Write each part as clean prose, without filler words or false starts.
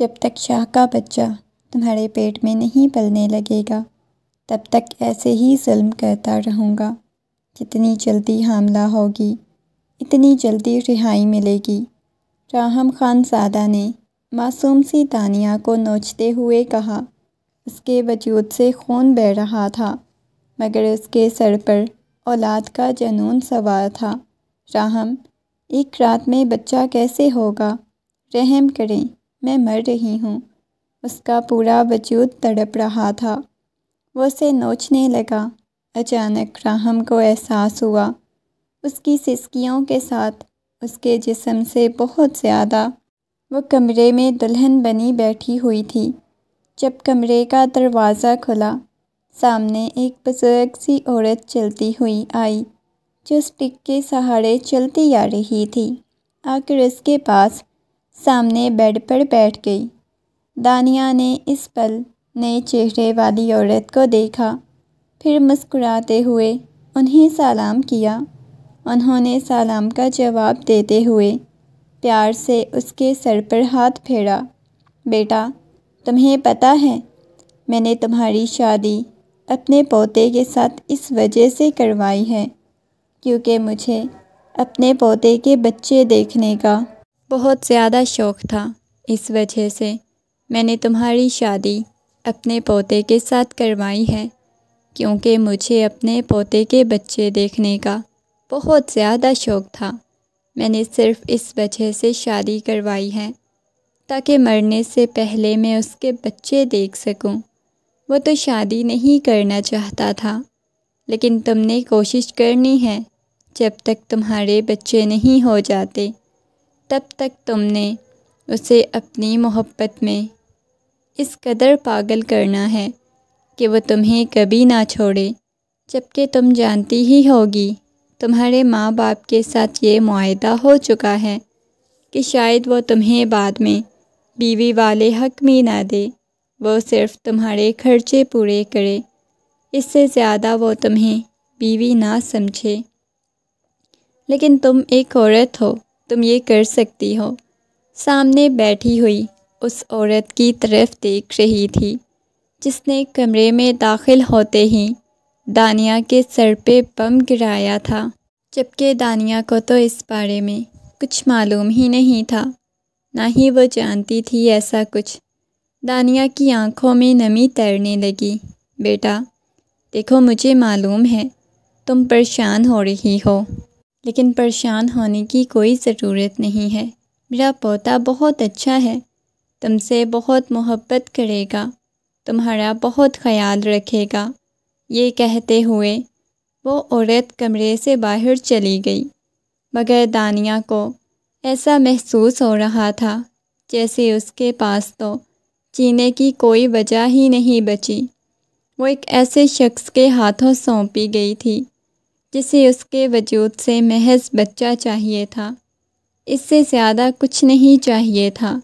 جب تک شاہ کا بچہ تمہارے پیٹ میں نہیں پلنے لگے گا تب تک ایسے ہی ظلم کرتا رہوں گا۔ جتنی جلدی حاملہ ہوگی اتنی جلدی رہائی ملے گی۔ راہم خان زادہ نے معصوم سی دانیہ کو نوچتے ہوئے کہا۔ اس کے وجود سے خون بہہ رہا تھا مگر اس کے سر پر اولاد کا جنون سوار تھا۔ راہم، ایک رات میں بچہ کیسے ہوگا؟ رحم کریں، میں مر رہی ہوں۔ اس کا پورا وجود تڑپ رہا تھا۔ وہ اسے نوچنے لگا۔ اچانک راہم کو احساس ہوا اس کی سسکیوں کے ساتھ اس کے جسم سے بہت زیادہ وہ کمرے میں دلہن بنی بیٹھی ہوئی تھی۔ جب کمرے کا دروازہ کھلا، سامنے ایک بزرگ سی عورت چلتی ہوئی آئی جو اسٹک کے سہارے چلتی آ رہی تھی۔ آ کر اس کے پاس سامنے بیڈ پر بیٹھ گئی۔ دانیہ نے اس پل نئے چہرے والی عورت کو دیکھا، پھر مسکراتے ہوئے انہیں سلام کیا۔ انہوں نے سلام کا جواب دیتے ہوئے پیار سے اس کے سر پر ہاتھ پھیرا۔ بیٹا، تمہیں پتہ ہے میں نے تمہاری شادی اپنے پوتے کے ساتھ اس وجہ سے کروائی ہے کیونکہ مجھے اپنے پوتے کے بچے دیکھنے کا بہت زیادہ شوق تھا۔ اس وجہ سے میں نے تمہاری شادی اپنے پوتے کے ساتھ کروائی ہے کیونکہ مجھے اپنے پوتے کے بچے دیکھنے کا بہت زیادہ شوق تھا۔ میں نے صرف اس وجہ سے شادی کروائی ہے تاکہ مرنے سے پہلے میں اس کے بچے دیکھ سکوں۔ وہ تو شادی نہیں کرنا چاہتا تھا لیکن تم نے کوشش کرنی ہے۔ جب تک تمہارے بچے نہیں ہو جاتے تب تک تم نے اسے اپنی محبت میں اس قدر پاگل کرنا ہے کہ وہ تمہیں کبھی نہ چھوڑے، جبکہ تم جانتی ہی ہوگی تمہارے ماں باپ کے ساتھ یہ معاہدہ ہو چکا ہے کہ شاید وہ تمہیں بعد میں بیوی والے حق میں نہ دے، وہ صرف تمہارے خرچے پورے کرے، اس سے زیادہ وہ تمہیں بیوی نہ سمجھے۔ لیکن تم ایک عورت ہو، تم یہ کر سکتی ہو۔ سامنے بیٹھی ہوئی اس عورت کی طرف دیکھ رہی تھی جس نے کمرے میں داخل ہوتے ہی دانیہ کے سر پہ بم گرایا تھا، جبکہ دانیہ کو تو اس بارے میں کچھ معلوم ہی نہیں تھا، نہ ہی وہ جانتی تھی ایسا کچھ۔ دانیہ کی آنکھوں میں نمی تیرنے لگی۔ بیٹا، دیکھو مجھے معلوم ہے تم پریشان ہو رہی ہو، لیکن پریشان ہونے کی کوئی ضرورت نہیں ہے۔ میرا پوتا بہت اچھا ہے، تم سے بہت محبت کرے گا، تمہارا بہت خیال رکھے گا۔ یہ کہتے ہوئے وہ عورت کمرے سے باہر چلی گئی، مگر دانیہ کو ایسا محسوس ہو رہا تھا جیسے اس کے پاس تو جینے کی کوئی وجہ ہی نہیں بچی۔ وہ ایک ایسے شخص کے ہاتھوں سونپی گئی تھی جسے اس کے وجود سے محض بچہ چاہیے تھا، اس سے زیادہ کچھ نہیں چاہیے تھا۔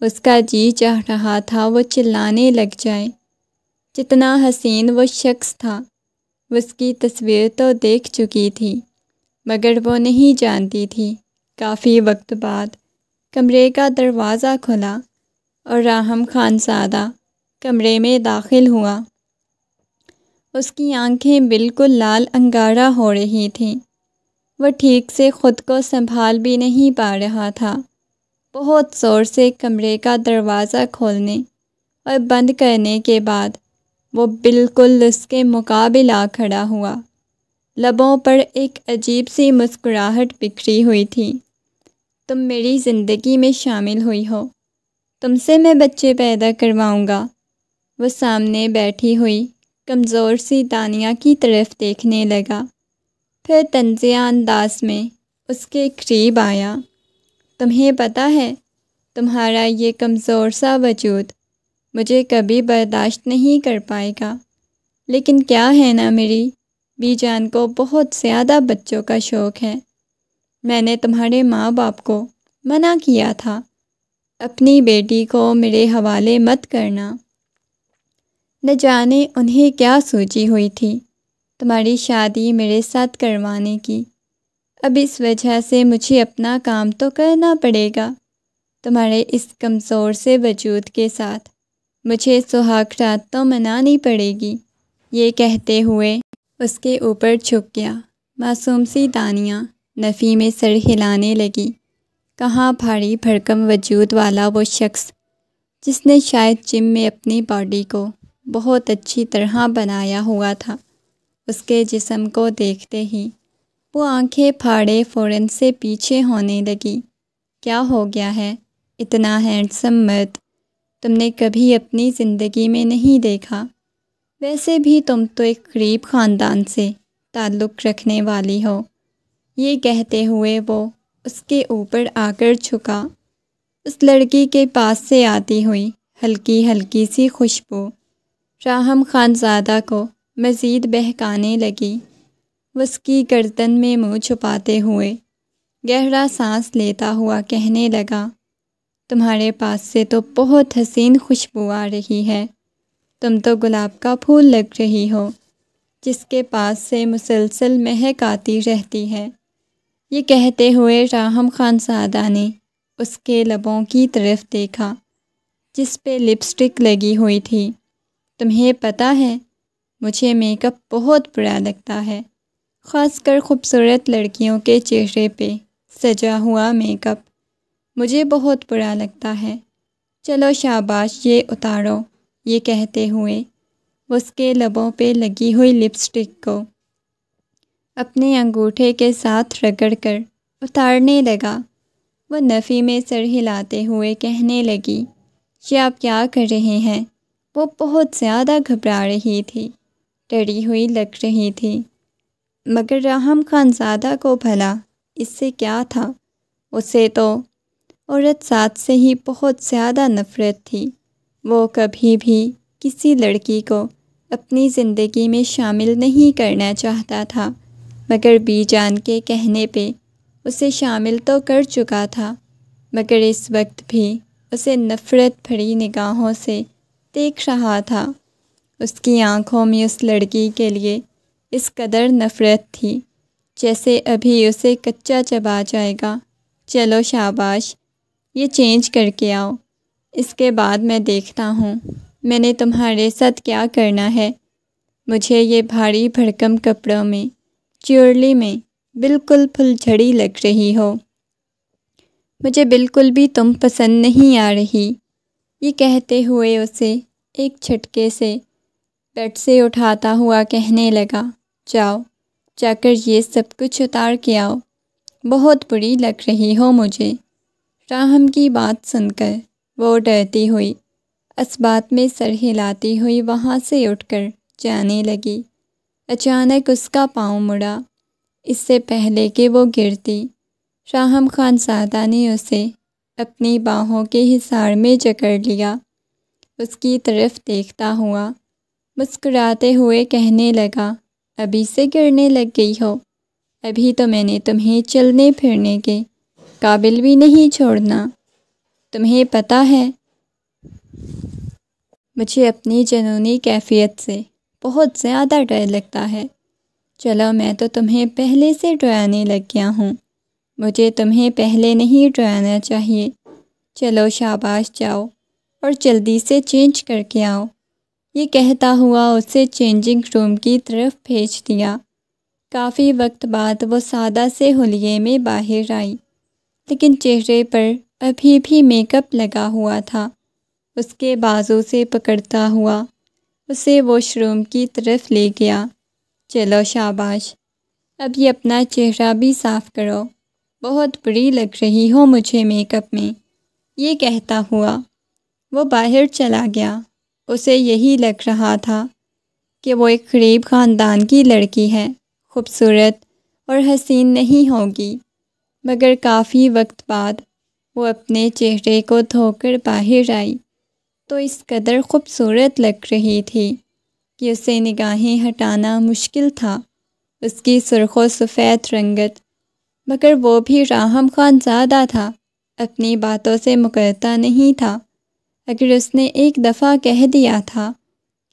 اس کا جی چاہ رہا تھا وہ چلانے لگ جائے۔ جتنا حسین وہ شخص تھا اس کی تصویر تو دیکھ چکی تھی مگر وہ نہیں جانتی تھی۔ کافی وقت بعد کمرے کا دروازہ کھلا اور راہم خان زادہ کمرے میں داخل ہوا۔ اس کی آنکھیں بالکل لال انگارہ ہو رہی تھیں۔ وہ ٹھیک سے خود کو سنبھال بھی نہیں پا رہا تھا۔ بہت زور سے کمرے کا دروازہ کھولنے اور بند کرنے کے بعد وہ بالکل اس کے مقابل آ کھڑا ہوا۔ لبوں پر ایک عجیب سی مسکراہٹ بکھری ہوئی تھی۔ تم میری زندگی میں شامل ہوئی ہو، تم سے میں بچے پیدا کرواؤں گا۔ وہ سامنے بیٹھی ہوئی کمزور سی دانیہ کی طرف دیکھنے لگا، پھر طنزیہ انداز میں اس کے قریب آیا۔ تمہیں پتہ ہے تمہارا یہ کمزور سا وجود مجھے کبھی برداشت نہیں کر پائے گا، لیکن کیا ہے نا میری بی جان کو بہت زیادہ بچوں کا شوق ہے۔ میں نے تمہارے ماں باپ کو منع کیا تھا اپنی بیٹی کو میرے حوالے مت کرنا۔ نہ جانے انہیں کیا سوچی ہوئی تھی تمہاری شادی میرے ساتھ کروانے کی۔ اب اس وجہ سے مجھے اپنا کام تو کرنا پڑے گا۔ تمہارے اس کمزور سے وجود کے ساتھ مجھے سہاگ رات تو منانی پڑے گی۔ یہ کہتے ہوئے اس کے اوپر جھک گیا۔ معصوم سی دانیہ نفی میں سر ہلانے لگی۔ کہاں بھاری بھرکم وجود والا وہ شخص جس نے شاید جم میں اپنی باڈی کو بہت اچھی طرح بنایا ہوا تھا۔ اس کے جسم کو دیکھتے ہی وہ آنکھیں پھاڑے فوراً سے پیچھے ہونے لگی۔ کیا ہو گیا ہے؟ اتنا ہینڈسم مرد تم نے کبھی اپنی زندگی میں نہیں دیکھا۔ ویسے بھی تم تو ایک غریب خاندان سے تعلق رکھنے والی ہو۔ یہ کہتے ہوئے وہ اس کے اوپر آ کر جھکا۔ اس لڑکی کے پاس سے آتی ہوئی ہلکی ہلکی سی خوشبو راہم خانزادہ کو مزید بہکانے لگی۔ وہ اس کی گردن میں منہ چھپاتے ہوئے گہرا سانس لیتا ہوا کہنے لگا، تمہارے پاس سے تو بہت حسین خوشبو آ رہی ہے۔ تم تو گلاب کا پھول لگ رہی ہو جس کے پاس سے مسلسل مہک آتی رہتی ہے۔ یہ کہتے ہوئے راہم خانزادہ نے اس کے لبوں کی طرف دیکھا جس پہ لپسٹک لگی ہوئی تھی۔ تمہیں پتہ ہے مجھے میک اپ بہت برا لگتا ہے، خاص کر خوبصورت لڑکیوں کے چہرے پہ سجا ہوا میک اپ مجھے بہت برا لگتا ہے۔ چلو شاباش یہ اتارو۔ یہ کہتے ہوئے وہ اس کے لبوں پہ لگی ہوئی لپسٹک کو اپنے انگوٹھے کے ساتھ رگڑ کر اتارنے لگا۔ وہ نفی میں سر ہلاتے ہوئے کہنے لگی، یہ آپ کیا کر رہے ہیں؟ وہ بہت زیادہ گھبرا رہی تھی، ڈری ہوئی لگ رہی تھی، مگر راہم خانزادہ کو بھلا اس سے کیا تھا؟ اسے تو عورت ذات سے ہی بہت زیادہ نفرت تھی۔ وہ کبھی بھی کسی لڑکی کو اپنی زندگی میں شامل نہیں کرنا چاہتا تھا، مگر بی جان کے کہنے پہ اسے شامل تو کر چکا تھا، مگر اس وقت بھی اسے نفرت بھری نگاہوں سے دیکھ رہا تھا۔ اس کی آنکھوں میں اس لڑکی کے لیے اس قدر نفرت تھی جیسے ابھی اسے کچا چبا جائے گا۔ چلو شاباش، یہ چینج کر کے آؤ، اس کے بعد میں دیکھتا ہوں میں نے تمہارے ساتھ کیا کرنا ہے۔ مجھے یہ بھاری بھرکم کپڑوں میں جیولری میں بالکل پھل جھڑی لگ رہی ہو، مجھے بالکل بھی تم پسند نہیں آ رہی۔ یہ کہتے ہوئے اسے ایک جھٹکے سے بیڈ سے اٹھاتا ہوا کہنے لگا، جاؤ جا کر یہ سب کچھ اتار کے آؤ، بہت بری لگ رہی ہو مجھے۔ راہم کی بات سن کر وہ ڈرتی ہوئی اسبات میں سر ہلاتی ہوئی وہاں سے اٹھ کر جانے لگی۔ اچانک اس کا پاؤں مڑا۔ اس سے پہلے کہ وہ گرتی، راہم خانزادہ نے اسے اپنی باہوں کے حصار میں جکڑ لیا۔ اس کی طرف دیکھتا ہوا مسکراتے ہوئے کہنے لگا، ابھی سے گرنے لگ گئی ہو؟ ابھی تو میں نے تمہیں چلنے پھرنے کے قابل بھی نہیں چھوڑنا۔ تمہیں پتہ ہے مجھے اپنی جنونی کیفیت سے بہت زیادہ ڈر لگتا ہے۔ چلو میں تو تمہیں پہلے سے ڈرانے لگ گیا ہوں، مجھے تمہیں پہلے نہیں ڈرانا چاہیے۔ چلو شاباش جاؤ اور جلدی سے چینج کر کے آؤ۔ یہ کہتا ہوا اسے چینجنگ روم کی طرف بھیج دیا۔ کافی وقت بعد وہ سادہ سے حلیے میں باہر آئی، لیکن چہرے پر ابھی بھی میک اپ لگا ہوا تھا۔ اس کے بازو سے پکڑتا ہوا اسے واش روم کی طرف لے گیا۔ چلو شاباش، اب یہ اپنا چہرہ بھی صاف کرو، بہت بری لگ رہی ہو مجھے میک اپ میں۔ یہ کہتا ہوا وہ باہر چلا گیا۔ اسے یہی لگ رہا تھا کہ وہ ایک غریب خاندان کی لڑکی ہے، خوبصورت اور حسین نہیں ہوگی، مگر کافی وقت بعد وہ اپنے چہرے کو دھو کر باہر آئی تو اس قدر خوبصورت لگ رہی تھی کہ اسے نگاہیں ہٹانا مشکل تھا۔ اس کی سرخ و سفید رنگت، مگر وہ بھی راہم خانزادہ تھا، اپنی باتوں سے مکرتا نہیں تھا۔ اگر اس نے ایک دفعہ کہہ دیا تھا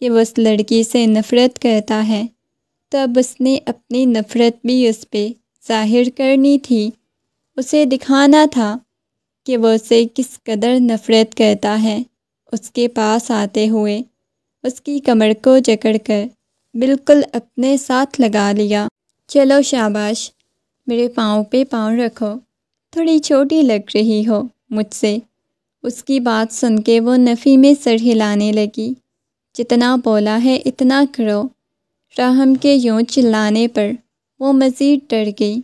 کہ وہ اس لڑکی سے نفرت کرتا ہے تو اب اس نے اپنی نفرت بھی اس پہ ظاہر کرنی تھی۔ اسے دکھانا تھا کہ وہ اسے کس قدر نفرت کرتا ہے، اس کے پاس آتے ہوئے اس کی کمر کو جکڑ کر بالکل اپنے ساتھ لگا لیا۔ چلو شاباش، میرے پاؤں پہ پاؤں رکھو، تھوڑی چھوٹی لگ رہی ہو مجھ سے۔ اس کی بات سن کے وہ نفی میں سر ہلانے لگی۔ جتنا بولا ہے اتنا کرو۔ راہم کے یوں چلانے پر وہ مزید ڈر گئی۔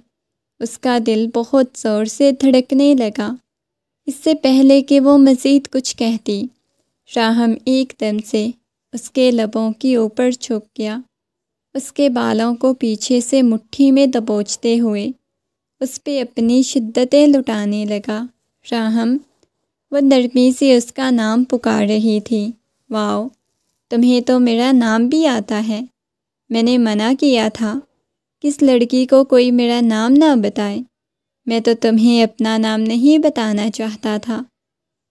اس کا دل بہت زور سے دھڑکنے لگا۔ اس سے پہلے کہ وہ مزید کچھ کہتی، راہم ایک دم سے اس کے لبوں کے اوپر جھک گیا، اس کے بالوں کو پیچھے سے مٹھی میں دبوچتے ہوئے اس پہ اپنی شدتیں لٹانے لگا۔ راہم، وہ نرمی سے اس کا نام پکار رہی تھی۔ واؤ، تمہیں تو میرا نام بھی آتا ہے۔ میں نے منع کیا تھا کس لڑکی کو کوئی میرا نام نہ بتائے۔ میں تو تمہیں اپنا نام نہیں بتانا چاہتا تھا۔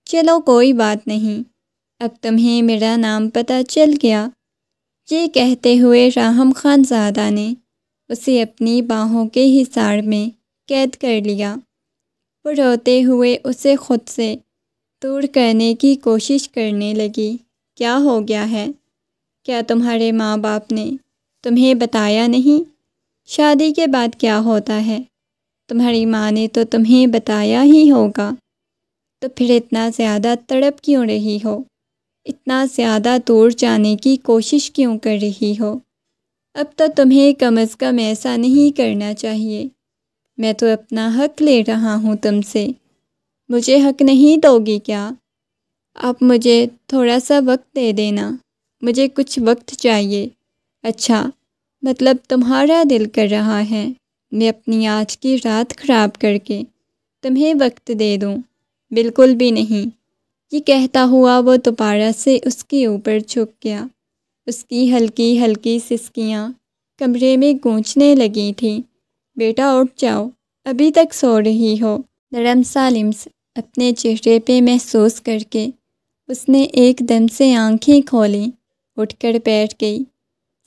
چلو کوئی بات نہیں، اب تمہیں میرا نام پتہ چل گیا۔ یہ کہتے ہوئے راہم خان زادہ نے اسے اپنی باہوں کے حصار میں قید کر لیا۔ وہ روتے ہوئے اسے خود سے دور کرنے کی کوشش کرنے لگی۔ کیا ہو گیا ہے؟ کیا تمہارے ماں باپ نے تمہیں بتایا نہیں؟ شادی کے بعد کیا ہوتا ہے؟ تمہاری ماں نے تو تمہیں بتایا ہی ہوگا، تو پھر اتنا زیادہ تڑپ کیوں رہی ہو؟ اتنا زیادہ دور جانے کی کوشش کیوں کر رہی ہو؟ اب تو تمہیں کم از کم ایسا نہیں کرنا چاہیے۔ میں تو اپنا حق لے رہا ہوں تم سے، مجھے حق نہیں دو گی کیا؟ آپ مجھے تھوڑا سا وقت دے دینا، مجھے کچھ وقت چاہیے۔ اچھا، مطلب تمہارا دل کر رہا ہے میں اپنی آج کی رات خراب کر کے تمہیں وقت دے دوں؟ بالکل بھی نہیں۔ یہ کہتا ہوا وہ دوبارہ سے اس کے اوپر جھک گیا۔ اس کی ہلکی ہلکی سسکیاں کمرے میں گونجنے لگی تھیں۔ بیٹا اٹھ جاؤ، ابھی تک سو رہی ہو؟ نرم سا لمس اپنے چہرے پہ محسوس کر کے اس نے ایک دم سے آنکھیں کھولیں، اٹھ کر بیٹھ گئی۔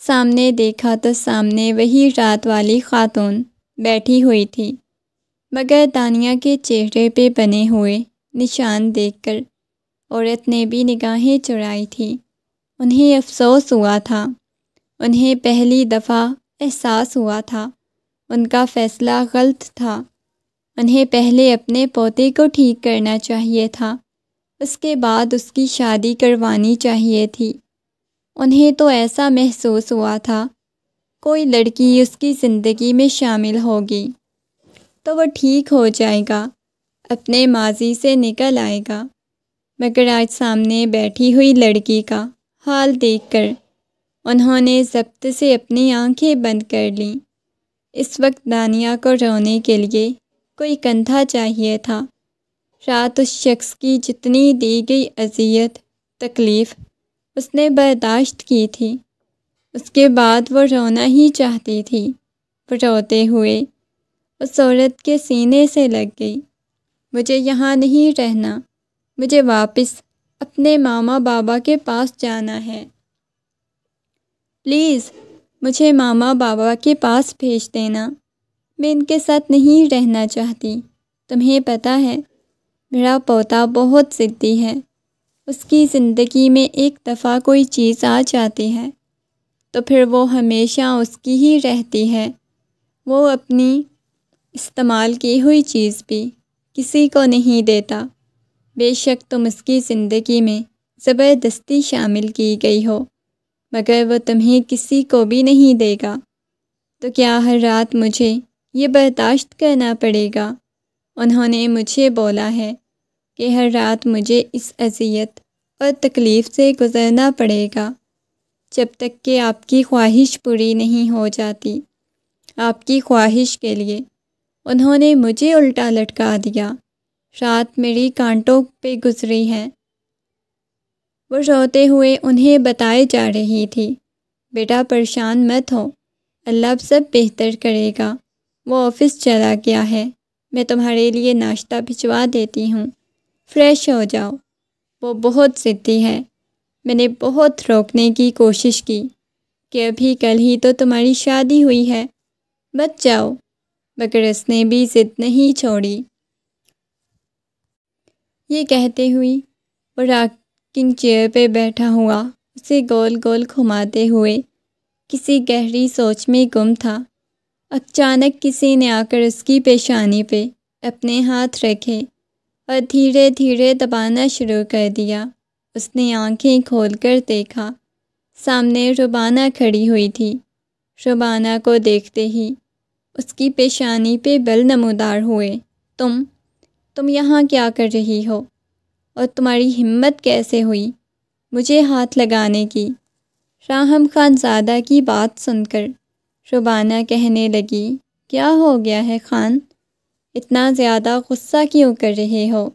سامنے دیکھا تو سامنے وہی رات والی خاتون بیٹھی ہوئی تھی، مگر دانیہ کے چہرے پہ بنے ہوئے نشان دیکھ کر عورت نے بھی نگاہیں چڑھائی تھیں۔ انہیں افسوس ہوا تھا، انہیں پہلی دفعہ احساس ہوا تھا ان کا فیصلہ غلط تھا۔ انہیں پہلے اپنے پوتے کو ٹھیک کرنا چاہیے تھا، اس کے بعد اس کی شادی کروانی چاہیے تھی۔ انہیں تو ایسا محسوس ہوا تھا کوئی لڑکی اس کی زندگی میں شامل ہوگی تو وہ ٹھیک ہو جائے گا، اپنے ماضی سے نکل آئے گا۔ مگر آج سامنے بیٹھی ہوئی لڑکی کا حال دیکھ کر انہوں نے ضبط سے اپنی آنکھیں بند کر لیں۔ اس وقت دانیہ کو رونے کے لیے کوئی کندھا چاہیے تھا۔ رات اس شخص کی جتنی دی گئی اذیت، تکلیف اس نے برداشت کی تھی، اس کے بعد وہ رونا ہی چاہتی تھی۔ وہ روتے ہوئے اس عورت کے سینے سے لگ گئی۔ مجھے یہاں نہیں رہنا، مجھے واپس اپنے ماما بابا کے پاس جانا ہے۔ پلیز مجھے ماما بابا کے پاس بھیج دینا، میں ان کے ساتھ نہیں رہنا چاہتی۔ تمہیں پتہ ہے میرا پوتا بہت ضدی ہے، اس کی زندگی میں ایک دفعہ کوئی چیز آ جاتی ہے تو پھر وہ ہمیشہ اس کی ہی رہتی ہے۔ وہ اپنی استعمال کی ہوئی چیز بھی کسی کو نہیں دیتا۔ بے شک تم اس کی زندگی میں زبردستی شامل کی گئی ہو، مگر وہ تمہیں کسی کو بھی نہیں دے گا، تو کیا ہر رات مجھے یہ برداشت کرنا پڑے گا؟ انہوں نے مجھے بولا ہے کہ ہر رات مجھے اس اذیت اور تکلیف سے گزرنا پڑے گا جب تک کہ آپ کی خواہش پوری نہیں ہو جاتی۔ آپ کی خواہش کے لیے انہوں نے مجھے الٹا لٹکا دیا۔ رات میری کانٹوں پہ گزری ہے۔ وہ روتے ہوئے انہیں بتائے جا رہی تھی، بیٹا پریشان مت ہو، اللہ اب سب بہتر کرے گا۔ وہ آفس چلا گیا ہے، میں تمہارے لیے ناشتہ بھجوا دیتی ہوں، فریش ہو جاؤ۔ وہ بہت ضدی ہے، میں نے بہت روکنے کی کوشش کی کہ ابھی کل ہی تو تمہاری شادی ہوئی ہے، مت جاؤ، مگر اس نے بھی ضد نہیں چھوڑی۔ یہ کہتے ہوئے وہ راکنگ چیئر پہ بیٹھا ہوا اسے گول گول گھماتے ہوئے کسی گہری سوچ میں گم تھا۔ اچانک کسی نے آ کر اس کی پیشانی پہ اپنے ہاتھ رکھے اور دھیرے دھیرے دبانا شروع کر دیا۔ اس نے آنکھیں کھول کر دیکھا، سامنے ربانہ کھڑی ہوئی تھی۔ ربانہ کو دیکھتے ہی اس کی پیشانی پہ بل نمودار ہوئے۔ تم یہاں کیا کر رہی ہو؟ اور تمہاری ہمت کیسے ہوئی مجھے ہاتھ لگانے کی؟ راہم خان زادہ کی بات سن کر ربانہ کہنے لگی، کیا ہو گیا ہے خان؟ اتنا زیادہ غصہ کیوں کر رہے ہو؟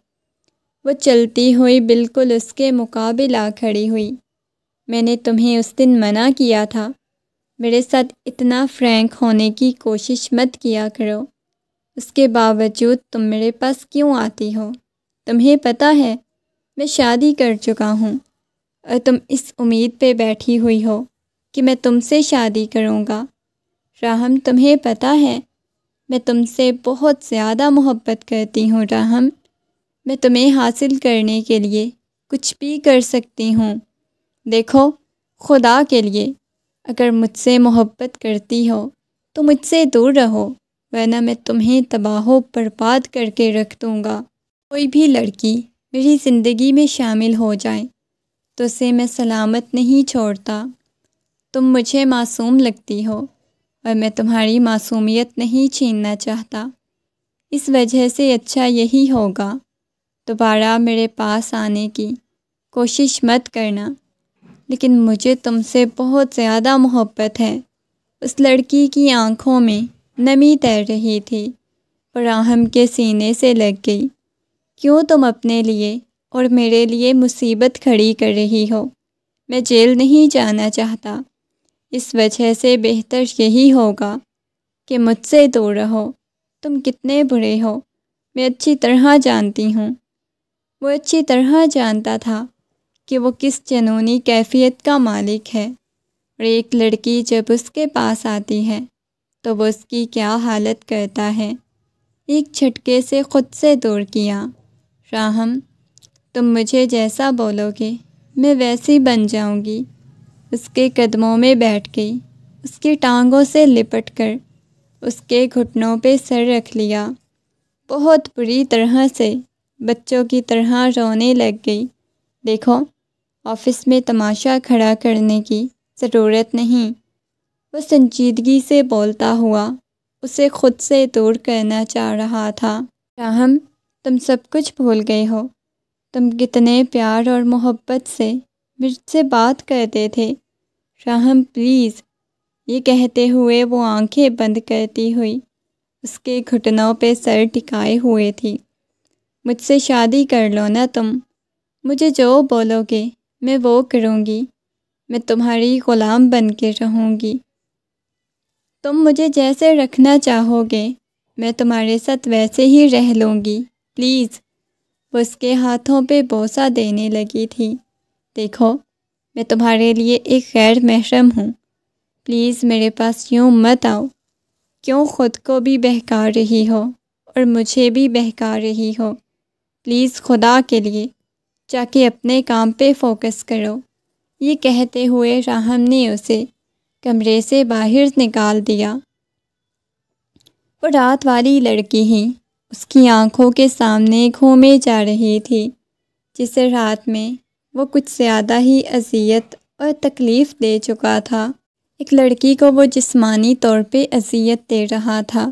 وہ چلتی ہوئی بالکل اس کے مقابل آ کھڑی ہوئی۔ میں نے تمہیں اس دن منع کیا تھا، میرے ساتھ اتنا فرینک ہونے کی کوشش مت کیا کرو، اس کے باوجود تم میرے پاس کیوں آتی ہو؟ تمہیں پتہ ہے میں شادی کر چکا ہوں اور تم اس امید پہ بیٹھی ہوئی ہو کہ میں تم سے شادی کروں گا۔ راہم تمہیں پتہ ہے میں تم سے بہت زیادہ محبت کرتی ہوں راہم، میں تمہیں حاصل کرنے کے لیے کچھ بھی کر سکتی ہوں۔ دیکھو، خدا کے لیے اگر مجھ سے محبت کرتی ہو تو مجھ سے دور رہو، ورنہ میں تمہیں تباہ و برباد کر کے رکھ دوں گا۔ کوئی بھی لڑکی میری زندگی میں شامل ہو جائے تو اسے میں سلامت نہیں چھوڑتا۔ تم مجھے معصوم لگتی ہو اور میں تمہاری معصومیت نہیں چھیننا چاہتا، اس وجہ سے اچھا یہی ہوگا دوبارہ میرے پاس آنے کی کوشش مت کرنا۔ لیکن مجھے تم سے بہت زیادہ محبت ہے۔ اس لڑکی کی آنکھوں میں نمی تیر رہی تھی، راہم کے سینے سے لگ گئی۔ کیوں تم اپنے لیے اور میرے لیے مصیبت کھڑی کر رہی ہو؟ میں جیل نہیں جانا چاہتا، اس وجہ سے بہتر یہی ہوگا کہ مجھ سے دور رہو۔ تم کتنے برے ہو میں اچھی طرح جانتی ہوں۔ وہ اچھی طرح جانتا تھا کہ وہ کس جنونی کیفیت کا مالک ہے، اور ایک لڑکی جب اس کے پاس آتی ہے تو وہ اس کی کیا حالت کرتا ہے۔ ایک جھٹکے سے خود سے دور کیا۔ راہم، تم مجھے جیسا بولو گے میں ویسی بن جاؤں گی۔ اس کے قدموں میں بیٹھ گئی، اس کی ٹانگوں سے لپٹ کر اس کے گھٹنوں پہ سر رکھ لیا، بہت بری طرح سے بچوں کی طرح رونے لگ گئی۔ دیکھو، آفس میں تماشا کھڑا کرنے کی ضرورت نہیں، وہ سنجیدگی سے بولتا ہوا اسے خود سے دور کرنا چاہ رہا تھا۔ راہم، تم سب کچھ بھول گئے ہو، تم کتنے پیار اور محبت سے مجھ سے بات کرتے تھے۔ راہم پلیز، یہ کہتے ہوئے وہ آنکھیں بند کرتی ہوئی اس کے گھٹنوں پہ سر ٹکائے ہوئے تھی۔ مجھ سے شادی کر لو نا تم، مجھے جو بولو گے میں وہ کروں گی، میں تمہاری غلام بن کے رہوں گی۔ تم مجھے جیسے رکھنا چاہو گے میں تمہارے ساتھ ویسے ہی رہ لوں گی، پلیز۔ وہ اس کے ہاتھوں پہ بوسہ دینے لگی تھی۔ دیکھو، میں تمہارے لیے ایک غیر محرم ہوں، پلیز میرے پاس یوں مت آؤ۔ کیوں خود کو بھی بہکا رہی ہو اور مجھے بھی بہکا رہی ہو؟ پلیز خدا کے لیے جا کے اپنے کام پہ فوکس کرو۔ یہ کہتے ہوئے راہم نے اسے کمرے سے باہر نکال دیا۔ وہ رات والی لڑکی ہی اس کی آنکھوں کے سامنے گھومے جا رہی تھی، جسے رات میں وہ کچھ زیادہ ہی اذیت اور تکلیف دے چکا تھا۔ ایک لڑکی کو وہ جسمانی طور پہ اذیت دے رہا تھا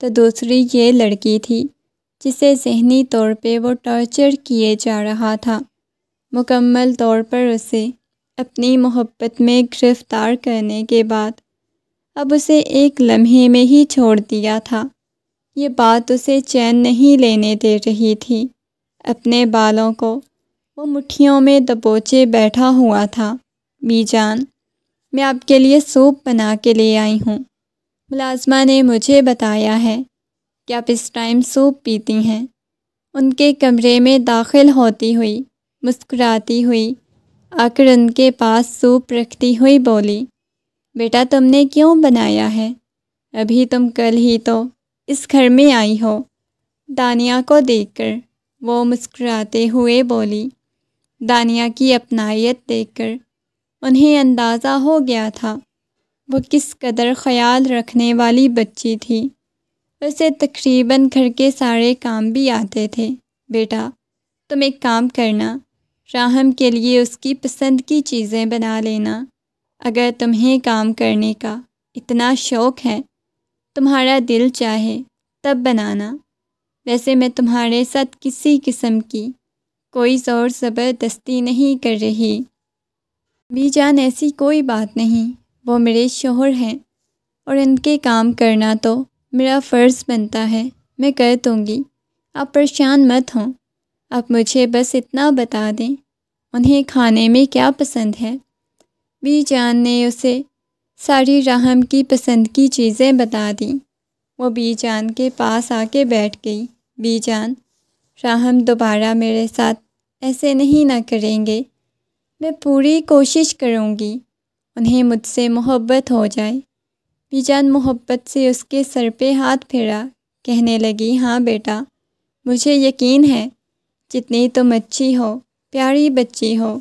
تو دوسری یہ لڑکی تھی جسے ذہنی طور پہ وہ ٹارچر کیے جا رہا تھا، مکمل طور پر اسے اپنی محبت میں گرفتار کرنے کے بعد اب اسے ایک لمحے میں ہی چھوڑ دیا تھا۔ یہ بات اسے چین نہیں لینے دے رہی تھی۔ اپنے بالوں کو وہ مٹھیوں میں دبوچے بیٹھا ہوا تھا۔ بی جان، میں آپ کے لیے سوپ بنا کے لے آئی ہوں۔ ملازمہ نے مجھے بتایا ہے کہ آپ اس ٹائم سوپ پیتی ہیں۔ ان کے کمرے میں داخل ہوتی ہوئی مسکراتی ہوئی آ کر ان کے پاس سوپ رکھتی ہوئی بولی، بیٹا تم نے کیوں بنایا ہے؟ ابھی تم کل ہی تو اس گھر میں آئی ہو۔ دانیہ کو دیکھ کر وہ مسکراتے ہوئے بولی۔ دانیہ کی اپنائیت دیکھ کر انہیں اندازہ ہو گیا تھا وہ کس قدر خیال رکھنے والی بچی تھی۔ اسے تقریباً گھر کے سارے کام بھی آتے تھے۔ بیٹا، تم ایک کام کرنا، راہم کے لیے اس کی پسند کی چیزیں بنا لینا۔ اگر تمہیں کام کرنے کا اتنا شوق ہے، تمہارا دل چاہے تب بنانا۔ ویسے میں تمہارے ساتھ کسی قسم کی کوئی زور زبردستی نہیں کر رہی۔ بی جان، ایسی کوئی بات نہیں، وہ میرے شوہر ہیں اور ان کے کام کرنا تو میرا فرض بنتا ہے، میں کر دوں گی، آپ پریشان مت ہوں۔ آپ مجھے بس اتنا بتا دیں انہیں کھانے میں کیا پسند ہے۔ بی جان نے اسے ساری راہم کی پسند کی چیزیں بتا دیں۔ وہ بی جان کے پاس آ کے بیٹھ گئی۔ بی جان، راہم دوبارہ میرے ساتھ ایسے نہیں نہ کریں گے، میں پوری کوشش کروں گی انہیں مجھ سے محبت ہو جائے۔ بی جان محبت سے اس کے سر پہ ہاتھ پھیرا، کہنے لگی، ہاں بیٹا، مجھے یقین ہے جتنی تم اچھی ہو، پیاری بچی ہو،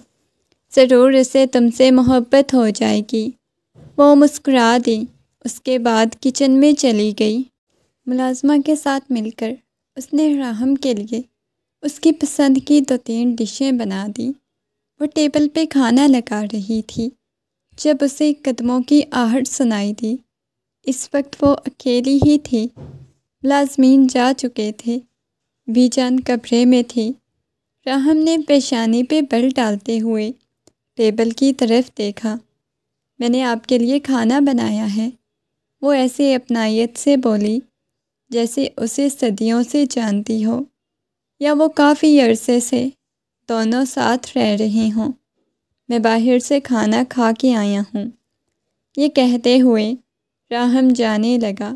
ضرور اسے تم سے محبت ہو جائے گی۔ وہ مسکرا دی۔ اس کے بعد کچن میں چلی گئی۔ ملازمہ کے ساتھ مل کر اس نے راہم کے لیے اس کی پسند کی 2-3 ڈشیں بنا دیں۔ وہ ٹیبل پہ کھانا لگا رہی تھی جب اسے قدموں کی آہٹ سنائی دی۔ اس وقت وہ اکیلی ہی تھی، ملازمین جا چکے تھے، بی جان کمرے میں تھی۔ راہم نے پیشانی پہ بل ڈالتے ہوئے ٹیبل کی طرف دیکھا۔ میں نے آپ کے لیے کھانا بنایا ہے، وہ ایسے اپنائیت سے بولی جیسے اسے صدیوں سے جانتی ہو یا وہ کافی عرصے سے دونوں ساتھ رہ رہے ہوں۔ میں باہر سے کھانا کھا کے آیا ہوں، یہ کہتے ہوئے راہم جانے لگا،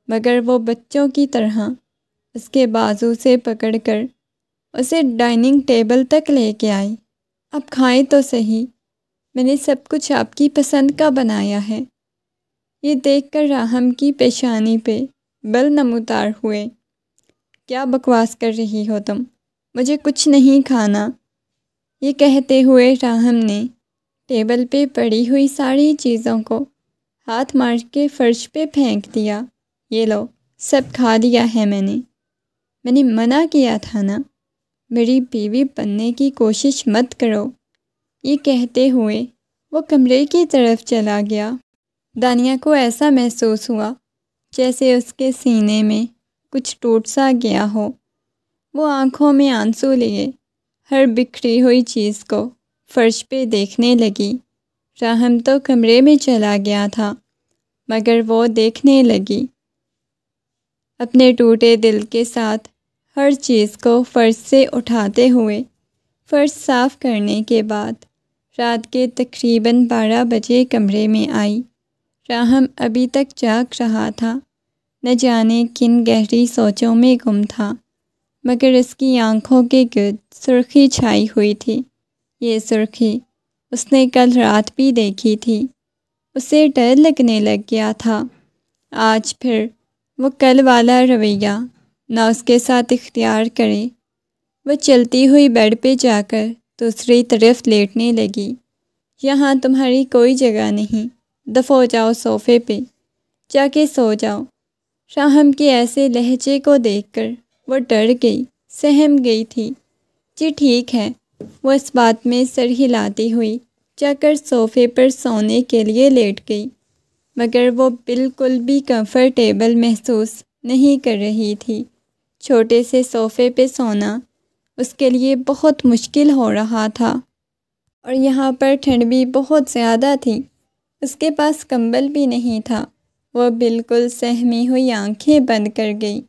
مگر وہ بچوں کی طرح اس کے بازو سے پکڑ کر اسے ڈائننگ ٹیبل تک لے کے آئی۔ اب کھائیں تو صحیح، میں نے سب کچھ آپ کی پسند کا بنایا ہے۔ یہ دیکھ کر راہم کی پیشانی پہ بل نمودار ہوئے۔ کیا بکواس کر رہی ہو تم، مجھے کچھ نہیں کھانا۔ یہ کہتے ہوئے راہم نے ٹیبل پہ پڑی ہوئی ساری چیزوں کو ہاتھ مار کے فرش پہ پھینک دیا۔ یہ لو، سب کھا لیا ہے میں نے منع کیا تھا نا، میری بیوی بننے کی کوشش مت کرو۔ یہ کہتے ہوئے وہ کمرے کی طرف چلا گیا۔ دانیہ کو ایسا محسوس ہوا جیسے اس کے سینے میں کچھ ٹوٹ سا گیا ہو۔ وہ آنکھوں میں آنسو لیے ہر بکھری ہوئی چیز کو فرش پہ دیکھنے لگی۔ راہم تو کمرے میں چلا گیا تھا، مگر وہ دیکھنے لگی۔ اپنے ٹوٹے دل کے ساتھ ہر چیز کو فرش سے اٹھاتے ہوئے فرش صاف کرنے کے بعد رات کے تقریباً 12 بجے کمرے میں آئی۔ راہم ابھی تک جاگ رہا تھا، نہ جانے کن گہری سوچوں میں گم تھا، مگر اس کی آنکھوں کے گرد سرخی چھائی ہوئی تھی۔ یہ سرخی اس نے کل رات بھی دیکھی تھی۔ اسے ڈر لگنے لگ گیا تھا۔ آج پھر وہ کل والا رویہ نہ اس کے ساتھ اختیار کرے۔ وہ چلتی ہوئی بیڈ پہ جا کر دوسری طرف لیٹنے لگی۔ یہاں تمہاری کوئی جگہ نہیں، دفعہ ہو جاؤ صوفے پہ، جا کے سو جاؤ۔ راہم کے ایسے لہجے کو دیکھ کر وہ ڈر گئی، سہم گئی تھی۔ جی ٹھیک ہے، وہ اس بات میں سر ہلاتی ہوئی جا کر صوفے پر سونے کے لیے لیٹ گئی، مگر وہ بالکل بھی کمفرٹیبل محسوس نہیں کر رہی تھی۔ چھوٹے سے صوفے پہ سونا اس کے لیے بہت مشکل ہو رہا تھا، اور یہاں پر ٹھنڈ بھی بہت زیادہ تھی۔ اس کے پاس کمبل بھی نہیں تھا۔ وہ بالکل سہمی ہوئی آنکھیں بند کر گئی۔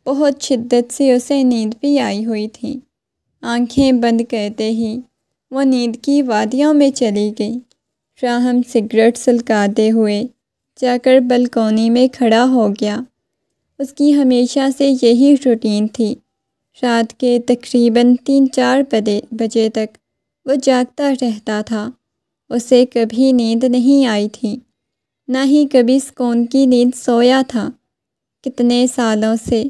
بہت شدت سے اسے نیند بھی آئی ہوئی تھی۔ آنکھیں بند کرتے ہی وہ نیند کی وادیوں میں چلی گئی۔ راہم سگریٹ سلکاتے ہوئے جا کر بلکونی میں کھڑا ہو گیا۔ اس کی ہمیشہ سے یہی روٹین تھی۔ رات کے تقریباً 3-4 بجے تک وہ جاگتا رہتا تھا۔ اسے کبھی نیند نہیں آئی تھی، نہ ہی کبھی سکون کی نیند سویا تھا۔ کتنے سالوں سے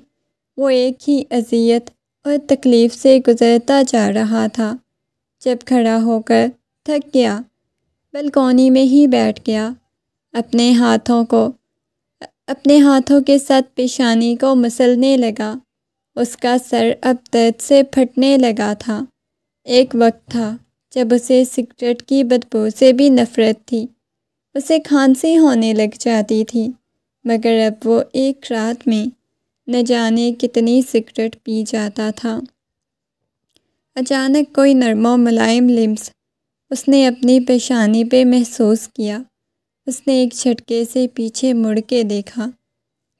وہ ایک ہی اذیت اور تکلیف سے گزرتا جا رہا تھا، جب کھڑا ہو کر تھک گیا بلکونی میں ہی بیٹھ گیا، اپنے ہاتھوں کے ساتھ پیشانی کو مسلنے لگا۔ اس کا سر اب درد سے پھٹنے لگا تھا۔ ایک وقت تھا جب اسے سگریٹ کی بدبو سے بھی نفرت تھی، اسے کھانسی ہونے لگ جاتی تھی، مگر اب وہ ایک رات میں نہ جانے کتنی سگریٹ پی جاتا تھا۔ اچانک کوئی نرم و ملائم لمس اس نے اپنی پیشانی پہ محسوس کیا۔ اس نے ایک جھٹکے سے پیچھے مڑ کے دیکھا،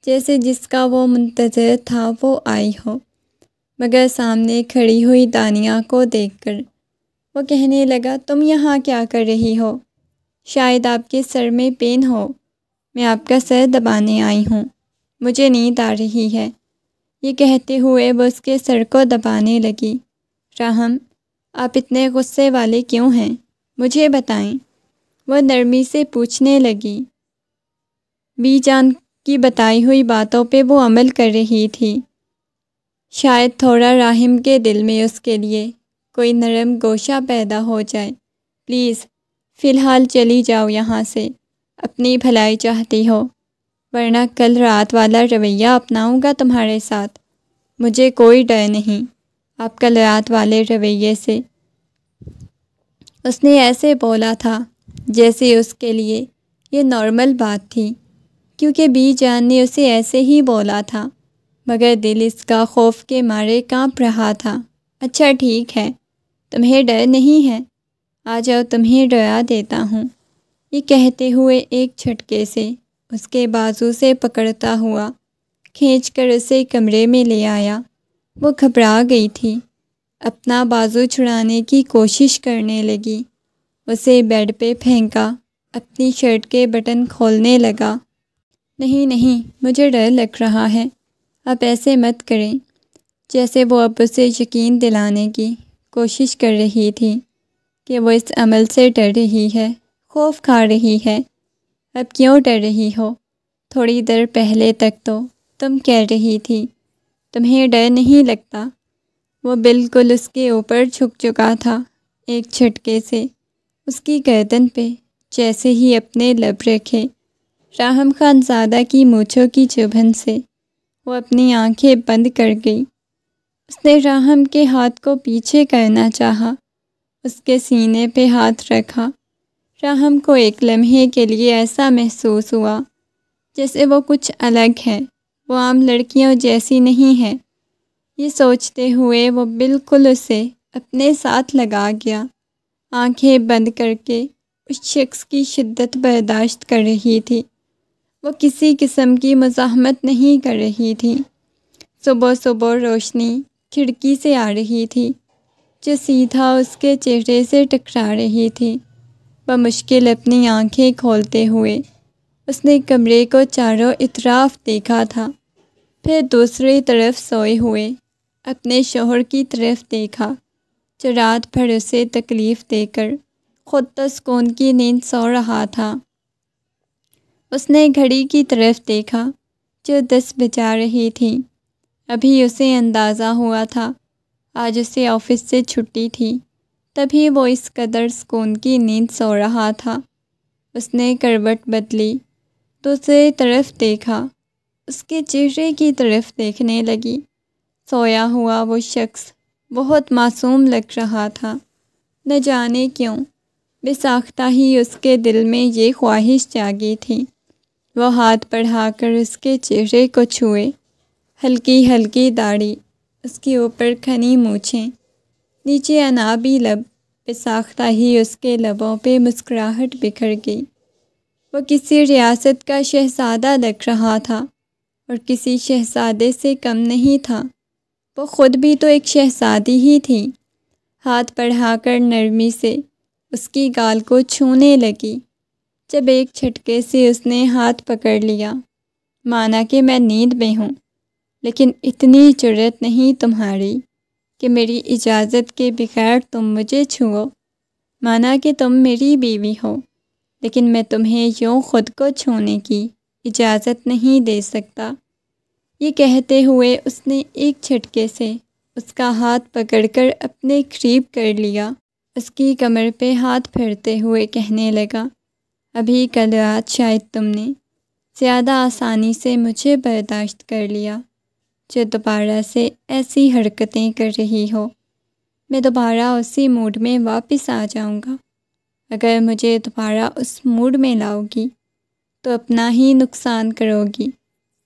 جیسے جس کا وہ منتظر تھا وہ آئی ہو، مگر سامنے کھڑی ہوئی دانیہ کو دیکھ کر وہ کہنے لگا، تم یہاں کیا کر رہی ہو؟ شاید آپ کے سر میں پین ہو، میں آپ کا سر دبانے آئی ہوں، مجھے نیند آ رہی ہے۔ یہ کہتے ہوئے وہ اس کے سر کو دبانے لگی۔ راہم، آپ اتنے غصے والے کیوں ہیں؟ مجھے بتائیں، وہ نرمی سے پوچھنے لگی۔ بی جان کی بتائی ہوئی باتوں پہ وہ عمل کر رہی تھی۔ شاید تھوڑا راہم کے دل میں اس کے لیے کوئی نرم گوشہ پیدا ہو جائے۔ پلیز فی الحال چلی جاؤ یہاں سے، اپنی بھلائی چاہتی ہو، ورنہ کل رات والا رویہ اپناؤں گا تمہارے ساتھ۔ مجھے کوئی ڈر نہیں آپ کل رات والے رویے سے۔ اس نے ایسے بولا تھا جیسے اس کے لیے یہ نارمل بات تھی، کیونکہ بی جان نے اسے ایسے ہی بولا تھا، مگر دل اس کا خوف کے مارے کانپ رہا تھا۔ اچھا ٹھیک ہے، تمہیں ڈر نہیں ہے، آ جاؤ تمہیں ڈرا دیتا ہوں۔ یہ کہتے ہوئے ایک جھٹکے سے اس کے بازو سے پکڑتا ہوا کھینچ کر اسے کمرے میں لے آیا۔ وہ گھبرا گئی تھی، اپنا بازو چھڑانے کی کوشش کرنے لگی، اسے بیڈ پہ پھینکا، اپنی شرٹ کے بٹن کھولنے لگا۔ نہیں نہیں، مجھے ڈر لگ رہا ہے، آپ ایسے مت کریں، جیسے وہ اب اسے یقین دلانے کی کوشش کر رہی تھی کہ وہ اس عمل سے ڈر رہی ہے، خوف کھا رہی ہے۔ اب کیوں ڈر رہی ہو؟ تھوڑی دیر پہلے تک تو تم کہہ رہی تھی تمہیں ڈر نہیں لگتا۔ وہ بالکل اس کے اوپر جھک چکا تھا، ایک جھٹکے سے اس کی گردن پہ جیسے ہی اپنے لب رکھے۔ راہم خان زادہ کی مونچھوں کی چبھن سے وہ اپنی آنکھیں بند کر گئی۔ اس نے راہم کے ہاتھ کو پیچھے کرنا چاہا، اس کے سینے پہ ہاتھ رکھا۔ راہم کو ایک لمحے کے لیے ایسا محسوس ہوا جیسے وہ کچھ الگ ہے، وہ عام لڑکیوں جیسی نہیں ہے۔ یہ سوچتے ہوئے وہ بالکل اسے اپنے ساتھ لگا گیا، آنکھیں بند کر کے اس شخص کی شدت برداشت کر رہی تھی۔ وہ کسی قسم کی مزاحمت نہیں کر رہی تھی۔ صبح صبح روشنی کھڑکی سے آ رہی تھی جو سیدھا اس کے چہرے سے ٹکرا رہی تھی۔ بمشکل اپنی آنکھیں کھولتے ہوئے اس نے کمرے کو چاروں اطراف دیکھا تھا، پھر دوسری طرف سوئے ہوئے اپنے شوہر کی طرف دیکھا جو رات بھر اسے تکلیف دے کر خود تو سکون کی نیند سو رہا تھا۔ اس نے گھڑی کی طرف دیکھا جو 10 بجا رہی تھی۔ ابھی اسے اندازہ ہوا تھا آج اسے آفس سے چھٹی تھی، تبھی وہ اس قدر سکون کی نیند سو رہا تھا۔ اس نے کروٹ بدلی، دوسری طرف دیکھا، اس کے چہرے کی طرف دیکھنے لگی۔ سویا ہوا وہ شخص بہت معصوم لگ رہا تھا، نہ جانے کیوں بے ساختہ ہی اس کے دل میں یہ خواہش جاگی تھی۔ وہ ہاتھ بڑھا کر اس کے چہرے کو چھوئے، ہلکی ہلکی داڑھی، اس کے اوپر گھنی مونچھیں، نیچے انابی لب، بے ساختہ ہی اس کے لبوں پہ مسکراہٹ بکھر گئی۔ وہ کسی ریاست کا شہزادہ لگ رہا تھا اور کسی شہزادے سے کم نہیں تھا، وہ خود بھی تو ایک شہزادی ہی تھی۔ ہاتھ بڑھا کر نرمی سے اس کی گال کو چھونے لگی، جب ایک جھٹکے سے اس نے ہاتھ پکڑ لیا۔ مانا کہ میں نیند میں ہوں، لیکن اتنی جرأت نہیں تمہاری کہ میری اجازت کے بغیر تم مجھے چھوؤ۔ مانا کہ تم میری بیوی ہو، لیکن میں تمہیں یوں خود کو چھونے کی اجازت نہیں دے سکتا۔ یہ کہتے ہوئے اس نے ایک جھٹکے سے اس کا ہاتھ پکڑ کر اپنے قریب کر لیا، اس کی کمر پہ ہاتھ پھیرتے ہوئے کہنے لگا، ابھی کل رات شاید تم نے زیادہ آسانی سے مجھے برداشت کر لیا، جو دوبارہ سے ایسی حرکتیں کر رہی ہو میں دوبارہ اسی موڈ میں واپس آ جاؤں گا۔ اگر مجھے دوبارہ اس موڈ میں لاؤ گی تو اپنا ہی نقصان کرو گی۔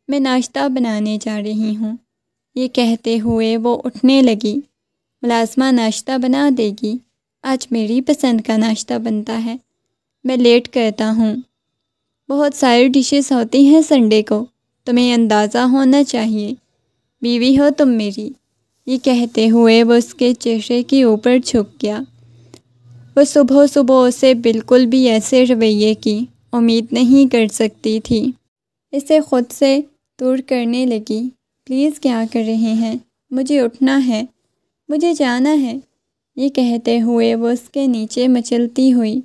میں ناشتہ بنانے جا رہی ہوں۔ یہ کہتے ہوئے وہ اٹھنے لگی۔ ملازمہ ناشتہ بنا دے گی؟ آج میری پسند کا ناشتہ بنتا ہے، میں لیٹ کرتا ہوں۔ بہت ساری ڈشز ہوتی ہیں سنڈے کو، تمہیں اندازہ ہونا چاہیے، بیوی ہو تم میری۔ یہ کہتے ہوئے وہ اس کے چہرے کے اوپر جھک گیا۔ وہ صبح صبح اسے بالکل بھی ایسے رویے کی امید نہیں کر سکتی تھی۔ اسے خود سے دور کرنے لگی۔ پلیز کیا کر رہے ہیں؟ مجھے اٹھنا ہے، مجھے جانا ہے۔ یہ کہتے ہوئے وہ اس کے نیچے مچلتی ہوئی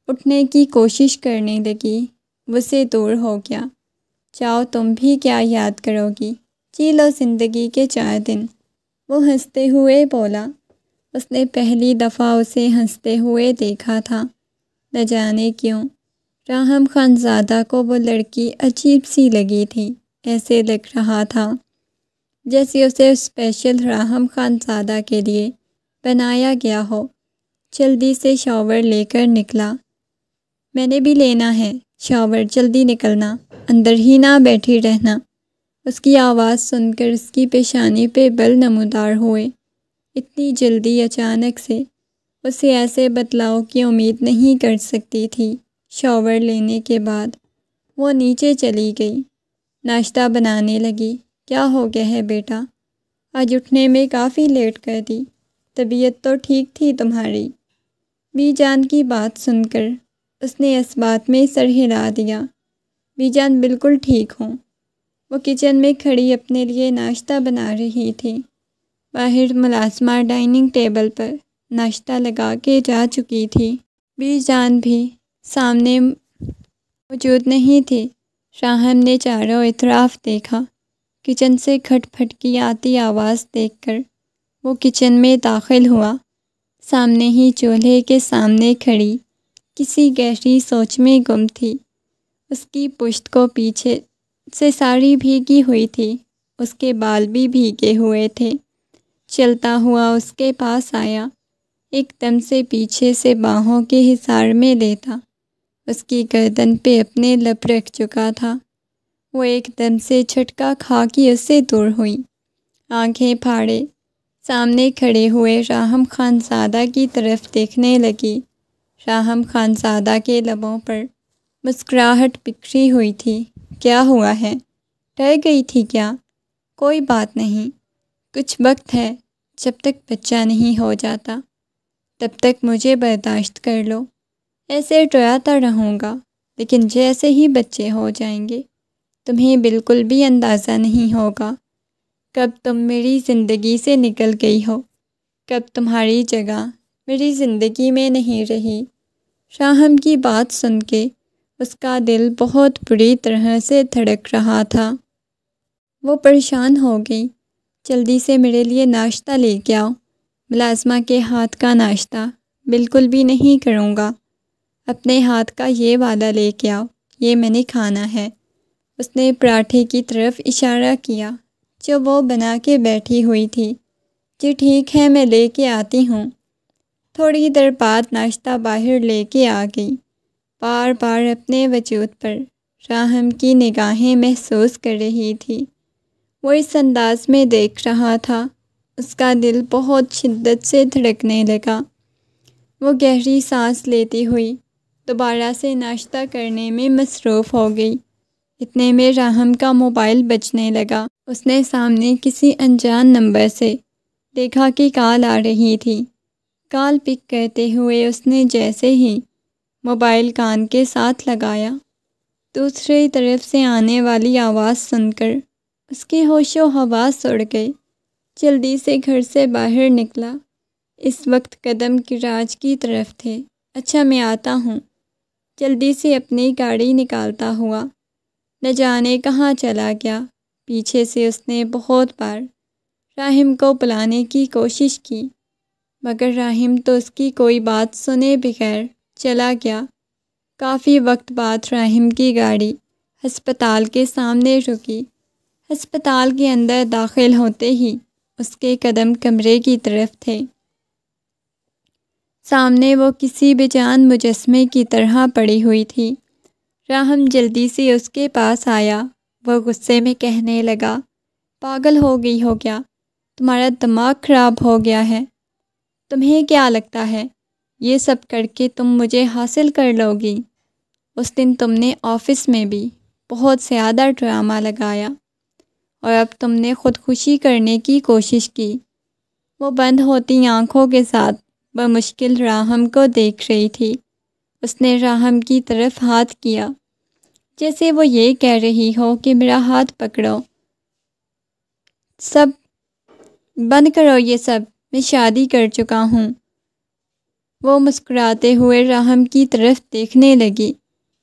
اٹھنے کی کوشش کرنے لگی۔ وہ سے دور ہو گیا۔ جاؤ، تم بھی کیا یاد کرو گی، جی لو زندگی کے 4 دن۔ وہ ہنستے ہوئے بولا۔ اس نے پہلی دفعہ اسے ہنستے ہوئے دیکھا تھا۔ نہ جانے کیوں راہم خان زادہ کو وہ لڑکی عجیب سی لگی تھی۔ ایسے لگ رہا تھا جیسے اسے اسپیشل راہم خان زادہ کے لیے بنایا گیا ہو۔ جلدی سے شاور لے کر نکلا۔ میں نے بھی لینا ہے شاور، جلدی نکلنا، اندر ہی نہ بیٹھی رہنا۔ اس کی آواز سن کر اس کی پیشانی پہ بل نمودار ہوئے۔ اتنی جلدی اچانک سے اسے ایسے بدلاؤ کی امید نہیں کر سکتی تھی۔ شاور لینے کے بعد وہ نیچے چلی گئی، ناشتہ بنانے لگی۔ کیا ہو گیا ہے بیٹا؟ آج اٹھنے میں کافی لیٹ کر دی۔ طبیعت تو ٹھیک تھی تمہاری؟ بی جان کی بات سن کر اس نے اس بات میں سر ہلا دیا۔ بی جان بالکل ٹھیک ہوں۔ وہ کچن میں کھڑی اپنے لیے ناشتہ بنا رہی تھی۔ باہر ملازمہ ڈائننگ ٹیبل پر ناشتہ لگا کے جا چکی تھی۔ بی جان بھی سامنے موجود نہیں تھی۔ راہم نے چاروں اطراف دیکھا۔ کچن سے کھٹ پھٹ کی آتی آواز دیکھ کر وہ کچن میں داخل ہوا۔ سامنے ہی چولہے کے سامنے کھڑی کسی گہری سوچ میں گم تھی۔ اس کی پشت کو پیچھے سے ساڑی بھیگی ہوئی تھی، اس کے بال بھی بھیگے ہوئے تھے۔ چلتا ہوا اس کے پاس آیا، ایک دم سے پیچھے سے باہوں کے حصار میں لیتا، اس کی گردن پہ اپنے لب رکھ چکا تھا۔ وہ ایک دم سے جھٹکا کھا کے اس سے دور ہوئی۔ آنکھیں پھاڑے سامنے کھڑے ہوئے راہم خان زادہ کی طرف دیکھنے لگی۔ راہم خان زادہ کے لبوں پر مسکراہٹ بکھری ہوئی تھی۔ کیا ہوا ہے؟ ڈر گئی تھی کیا؟ کوئی بات نہیں، کچھ وقت ہے، جب تک بچہ نہیں ہو جاتا تب تک مجھے برداشت کر لو۔ ایسے ڈراتا رہوں گا، لیکن جیسے ہی بچے ہو جائیں گے تمہیں بالکل بھی اندازہ نہیں ہوگا کب تم میری زندگی سے نکل گئی ہو، کب تمہاری جگہ میری زندگی میں نہیں رہی۔ راہم کی بات سن کے اس کا دل بہت بری طرح سے دھڑک رہا تھا۔ وہ پریشان ہو گئی۔ جلدی سے میرے لیے ناشتہ لے کے آؤ۔ ملازمہ کے ہاتھ کا ناشتہ بالکل بھی نہیں کروں گا۔ اپنے ہاتھ کا یہ والا لے کے آؤ، یہ میں نے کھانا ہے۔ اس نے پراٹھے کی طرف اشارہ کیا جو وہ بنا کے بیٹھی ہوئی تھی۔ جی ٹھیک ہے، میں لے کے آتی ہوں۔ تھوڑی دیر بعد ناشتہ باہر لے کے آ گئی۔ بار بار اپنے وجود پر راہم کی نگاہیں محسوس کر رہی تھی۔ وہ اس انداز میں دیکھ رہا تھا، اس کا دل بہت شدت سے دھڑکنے لگا۔ وہ گہری سانس لیتی ہوئی دوبارہ سے ناشتہ کرنے میں مصروف ہو گئی۔ اتنے میں راہم کا موبائل بجنے لگا۔ اس نے سامنے کسی انجان نمبر سے دیکھا کہ کال آ رہی تھی۔ کال پک کرتے ہوئے اس نے جیسے ہی موبائل کان کے ساتھ لگایا، دوسری طرف سے آنے والی آواز سن کر اس کے ہوش و حواس اڑ گئے۔ جلدی سے گھر سے باہر نکلا۔ اس وقت قدم گراج کی طرف تھے۔ اچھا میں آتا ہوں، جلدی سے اپنی گاڑی نکالتا ہوا نہ جانے کہاں چلا گیا۔ پیچھے سے اس نے بہت بار راحم کو بلانے کی کوشش کی، مگر راحم تو اس کی کوئی بات سنے بغیر چلا گیا۔ کافی وقت بعد راحم کی گاڑی ہسپتال کے سامنے رکی۔ ہسپتال کے اندر داخل ہوتے ہی اس کے قدم کمرے کی طرف تھے۔ سامنے وہ کسی بے جان مجسمے کی طرح پڑی ہوئی تھی۔ راحم جلدی سے اس کے پاس آیا۔ وہ غصے میں کہنے لگا، پاگل ہو گئی ہو کیا؟ تمہارا دماغ خراب ہو گیا ہے؟ تمہیں کیا لگتا ہے یہ سب کر کے تم مجھے حاصل کر لو گی؟ اس دن تم نے آفس میں بھی بہت زیادہ ڈرامہ لگایا اور اب تم نے خودکشی کرنے کی کوشش کی۔ وہ بند ہوتی آنکھوں کے ساتھ بمشکل راحم کو دیکھ رہی تھی۔ اس نے راحم کی طرف ہاتھ کیا، جیسے وہ یہ کہہ رہی ہو کہ میرا ہاتھ پکڑو، سب بند کرو، یہ سب، میں شادی کر چکا ہوں۔ وہ مسکراتے ہوئے راحم کی طرف دیکھنے لگی۔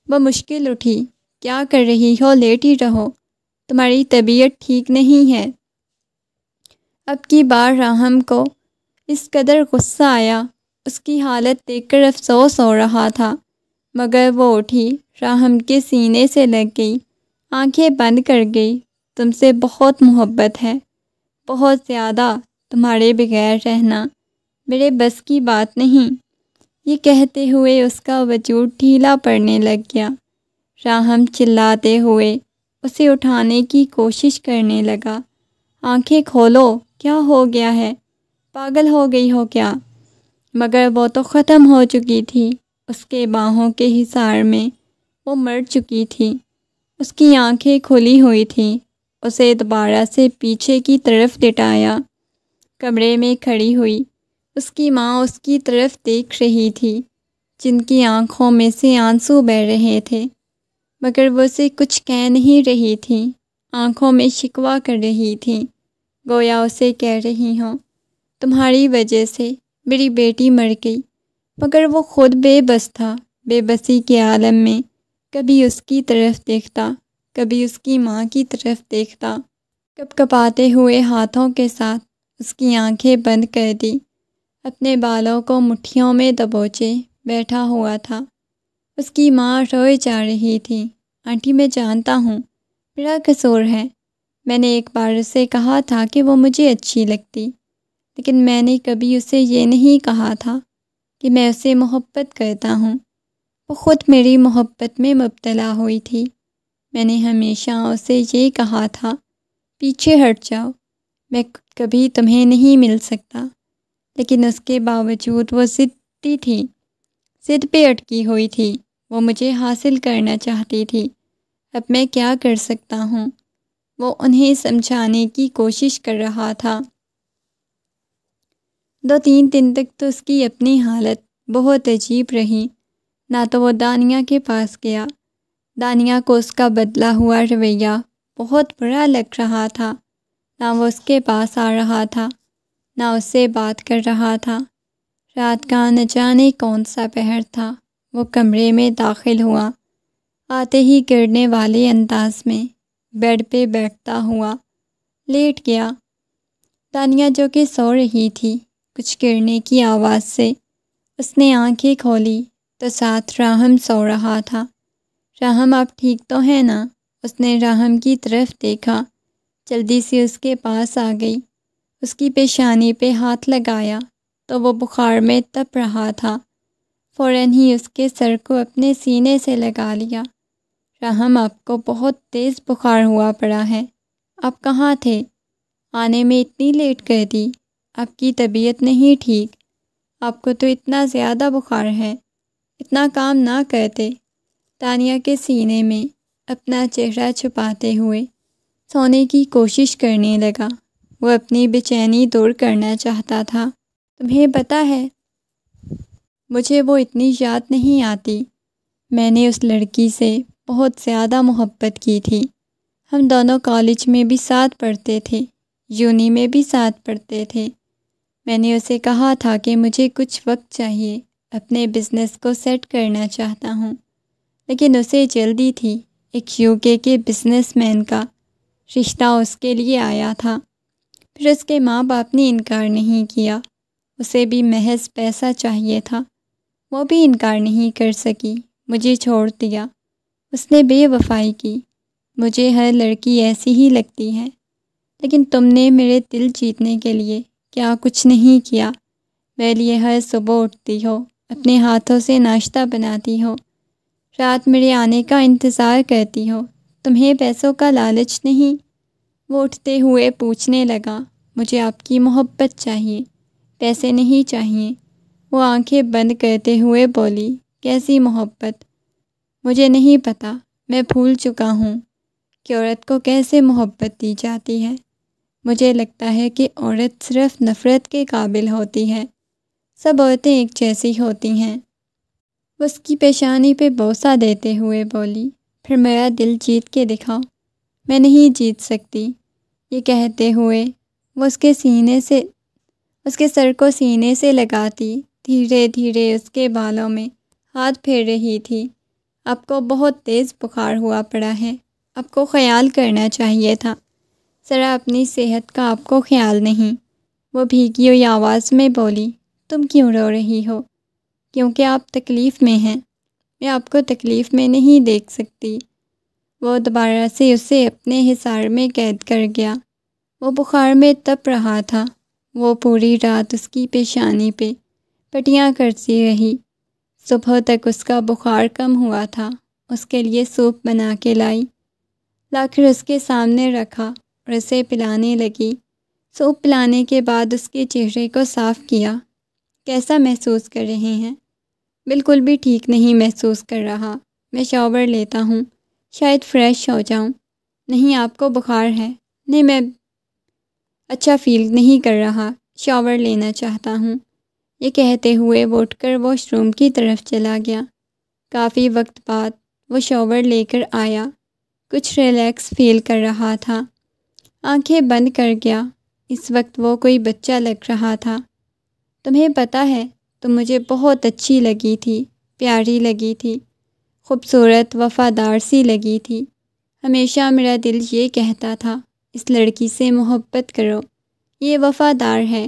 وہ مشکل اٹھی، کیا کر رہی ہو؟ لیٹی رہو، تمہاری طبیعت ٹھیک نہیں ہے۔ اب کی بار راحم کو اس قدر غصہ آیا، اس کی حالت دیکھ کر افسوس ہو رہا تھا، مگر وہ اٹھی، راحم کے سینے سے لگ گئی، آنکھیں بند کر گئی۔ تم سے بہت محبت ہے، بہت زیادہ، تمہارے بغیر رہنا میرے بس کی بات نہیں۔ یہ کہتے ہوئے اس کا وجود ڈھیلا پڑنے لگ گیا۔ راحم چلاتے ہوئے اسے اٹھانے کی کوشش کرنے لگا، آنکھیں کھولو، کیا ہو گیا ہے؟ پاگل ہو گئی ہو کیا؟ مگر وہ تو ختم ہو چکی تھی، اس کے باہوں کے حصار میں وہ مر چکی تھی۔ اس کی آنکھیں کھلی ہوئی تھیں۔ اسے دوبارہ سے پیچھے کی طرف لٹایا۔ کمرے میں کھڑی ہوئی اس کی ماں اس کی طرف دیکھ رہی تھی، جن کی آنکھوں میں سے آنسو بہہ رہے تھے، مگر وہ اسے کچھ کہہ نہیں رہی تھی، آنکھوں میں شکوہ کر رہی تھی، گویا اسے کہہ رہی ہوں، تمہاری وجہ سے میری بیٹی مر گئی۔ مگر وہ خود بے بس تھا، بے بسی کے عالم میں کبھی اس کی طرف دیکھتا، کبھی اس کی ماں کی طرف دیکھتا۔ کپ کپاتے ہوئے ہاتھوں کے ساتھ اس کی آنکھیں بند کر دی، اپنے بالوں کو مٹھیوں میں دبوچے بیٹھا ہوا تھا۔ اس کی ماں روئے جا رہی تھی۔ آنٹی، میں جانتا ہوں میرا قصور ہے، میں نے ایک بار اسے کہا تھا کہ وہ مجھے اچھی لگتی، لیکن میں نے کبھی اسے یہ نہیں کہا تھا کہ میں اسے محبت کرتا ہوں۔ وہ خود میری محبت میں مبتلا ہوئی تھی۔ میں نے ہمیشہ اسے یہ کہا تھا، پیچھے ہٹ جاؤ، میں کبھی تمہیں نہیں مل سکتا، لیکن اس کے باوجود وہ ضدی تھی، ضد پہ اٹکی ہوئی تھی، وہ مجھے حاصل کرنا چاہتی تھی۔ اب میں کیا کر سکتا ہوں؟ وہ انہیں سمجھانے کی کوشش کر رہا تھا۔ 2-3 دن تک تو اس کی اپنی حالت بہت عجیب رہی۔ نہ تو وہ دانیہ کے پاس گیا، دانیہ کو اس کا بدلا ہوا رویہ بہت برا لگ رہا تھا، نہ وہ اس کے پاس آ رہا تھا، نہ اس سے بات کر رہا تھا۔ رات کا نہ جانے کون سا پہر تھا، وہ کمرے میں داخل ہوا، آتے ہی گرنے والے انداز میں بیڈ پہ بیٹھتا ہوا لیٹ گیا۔ دانیہ جو کہ سو رہی تھی کچھ گرنے کی آواز سے، اس نے آنکھیں کھولی تو ساتھ راحم سو رہا تھا۔ راحم، آپ ٹھیک تو ہیں نا؟ اس نے راحم کی طرف دیکھا، جلدی سے اس کے پاس آ گئی، اس کی پیشانی پہ ہاتھ لگایا تو وہ بخار میں تپ رہا تھا۔ فوراً ہی اس کے سر کو اپنے سینے سے لگا لیا۔ راحم، آپ کو بہت تیز بخار ہوا پڑا ہے، آپ کہاں تھے؟ آنے میں اتنی لیٹ کر دی، آپ کی طبیعت نہیں ٹھیک، آپ کو تو اتنا زیادہ بخار ہے، اتنا کام نہ کرتے۔ دانیہ کے سینے میں اپنا چہرہ چھپاتے ہوئے سونے کی کوشش کرنے لگا۔ وہ اپنی بے چینی دور کرنا چاہتا تھا۔ تمہیں پتہ ہے، مجھے وہ اتنی یاد نہیں آتی، میں نے اس لڑکی سے بہت زیادہ محبت کی تھی، ہم دونوں کالج میں بھی ساتھ پڑھتے تھے، یونی میں بھی ساتھ پڑھتے تھے۔ میں نے اسے کہا تھا کہ مجھے کچھ وقت چاہیے، اپنے بزنس کو سیٹ کرنا چاہتا ہوں، لیکن اسے جلدی تھی، ایک UK کے بزنس مین کا رشتہ اس کے لیے آیا تھا۔ پھر اس کے ماں باپ نے انکار نہیں کیا، اسے بھی محض پیسہ چاہیے تھا، وہ بھی انکار نہیں کر سکی، مجھے چھوڑ دیا۔ اس نے بے وفائی کی۔ مجھے ہر لڑکی ایسی ہی لگتی ہے، لیکن تم نے میرے دل جیتنے کے لیے کیا کچھ نہیں کیا۔ میرے لیے ہر صبح اٹھتی ہو، اپنے ہاتھوں سے ناشتہ بناتی ہو، رات میرے آنے کا انتظار کرتی ہو، تمہیں پیسوں کا لالچ نہیں؟ وہ اٹھتے ہوئے پوچھنے لگا، مجھے آپ کی محبت چاہیے، پیسے نہیں چاہیے۔ وہ آنکھیں بند کرتے ہوئے بولی، کیسی محبت؟ مجھے نہیں پتہ، میں بھول چکا ہوں کہ عورت کو کیسے محبت دی جاتی ہے۔ مجھے لگتا ہے کہ عورت صرف نفرت کے قابل ہوتی ہے، سب عورتیں ایک جیسی ہوتی ہیں۔ وہ اس کی پیشانی پہ بوسہ دیتے ہوئے بولی، پھر میرا دل جیت کے دکھاؤ۔ میں نہیں جیت سکتی۔ یہ کہتے ہوئے وہ اس کے سر کو سینے سے لگاتی دھیرے دھیرے اس کے بالوں میں ہاتھ پھیر رہی تھی۔ آپ کو بہت تیز بخار ہوا پڑا ہے، آپ کو خیال کرنا چاہیے تھا، ذرا اپنی صحت کا آپ کو خیال نہیں۔ وہ بھیگی ہوئی آواز میں بولی، تم کیوں رو رہی ہو؟ کیونکہ آپ تکلیف میں ہیں، میں آپ کو تکلیف میں نہیں دیکھ سکتی۔ وہ دوبارہ سے اسے اپنے حصار میں قید کر گیا۔ وہ بخار میں تپ رہا تھا۔ وہ پوری رات اس کی پیشانی پہ پٹیاں کرتی رہی۔ صبح تک اس کا بخار کم ہوا تھا۔ اس کے لیے سوپ بنا کے لا کر اس کے سامنے رکھا اور اسے پلانے لگی۔ سوپ پلانے کے بعد اس کے چہرے کو صاف کیا۔ کیسا محسوس کر رہے ہیں؟ بالکل بھی ٹھیک نہیں محسوس کر رہا۔ میں شاور لیتا ہوں، شاید فریش ہو جاؤں۔ نہیں، آپ کو بخار ہے؟ نہیں، میں اچھا فیل نہیں کر رہا، شاور لینا چاہتا ہوں۔ یہ کہتے ہوئے وہ اٹھ کر واش روم کی طرف چلا گیا۔ کافی وقت بعد وہ شاور لے کر آیا، کچھ ریلیکس فیل کر رہا تھا۔ آنکھیں بند کر گیا۔ اس وقت وہ کوئی بچہ لگ رہا تھا۔ تمہیں پتہ ہے، تم مجھے بہت اچھی لگی تھی، پیاری لگی تھی، خوبصورت، وفادار سی لگی تھی۔ ہمیشہ میرا دل یہ کہتا تھا، اس لڑکی سے محبت کرو، یہ وفادار ہے۔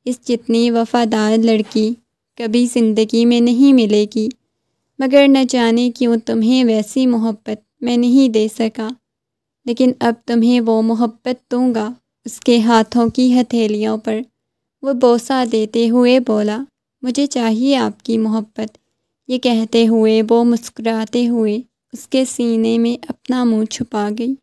اس جتنی وفادار لڑکی کبھی زندگی میں نہیں ملے گی، مگر نہ جانے کیوں تمہیں ویسی محبت میں نہیں دے سکا۔ لیکن اب تمہیں وہ محبت دوں گا۔ اس کے ہاتھوں کی ہتھیلیوں پر وہ بوسہ دیتے ہوئے بولا، مجھے چاہیے آپ کی محبت۔ یہ کہتے ہوئے وہ مسکراتے ہوئے اس کے سینے میں اپنا منہ چھپا گئی۔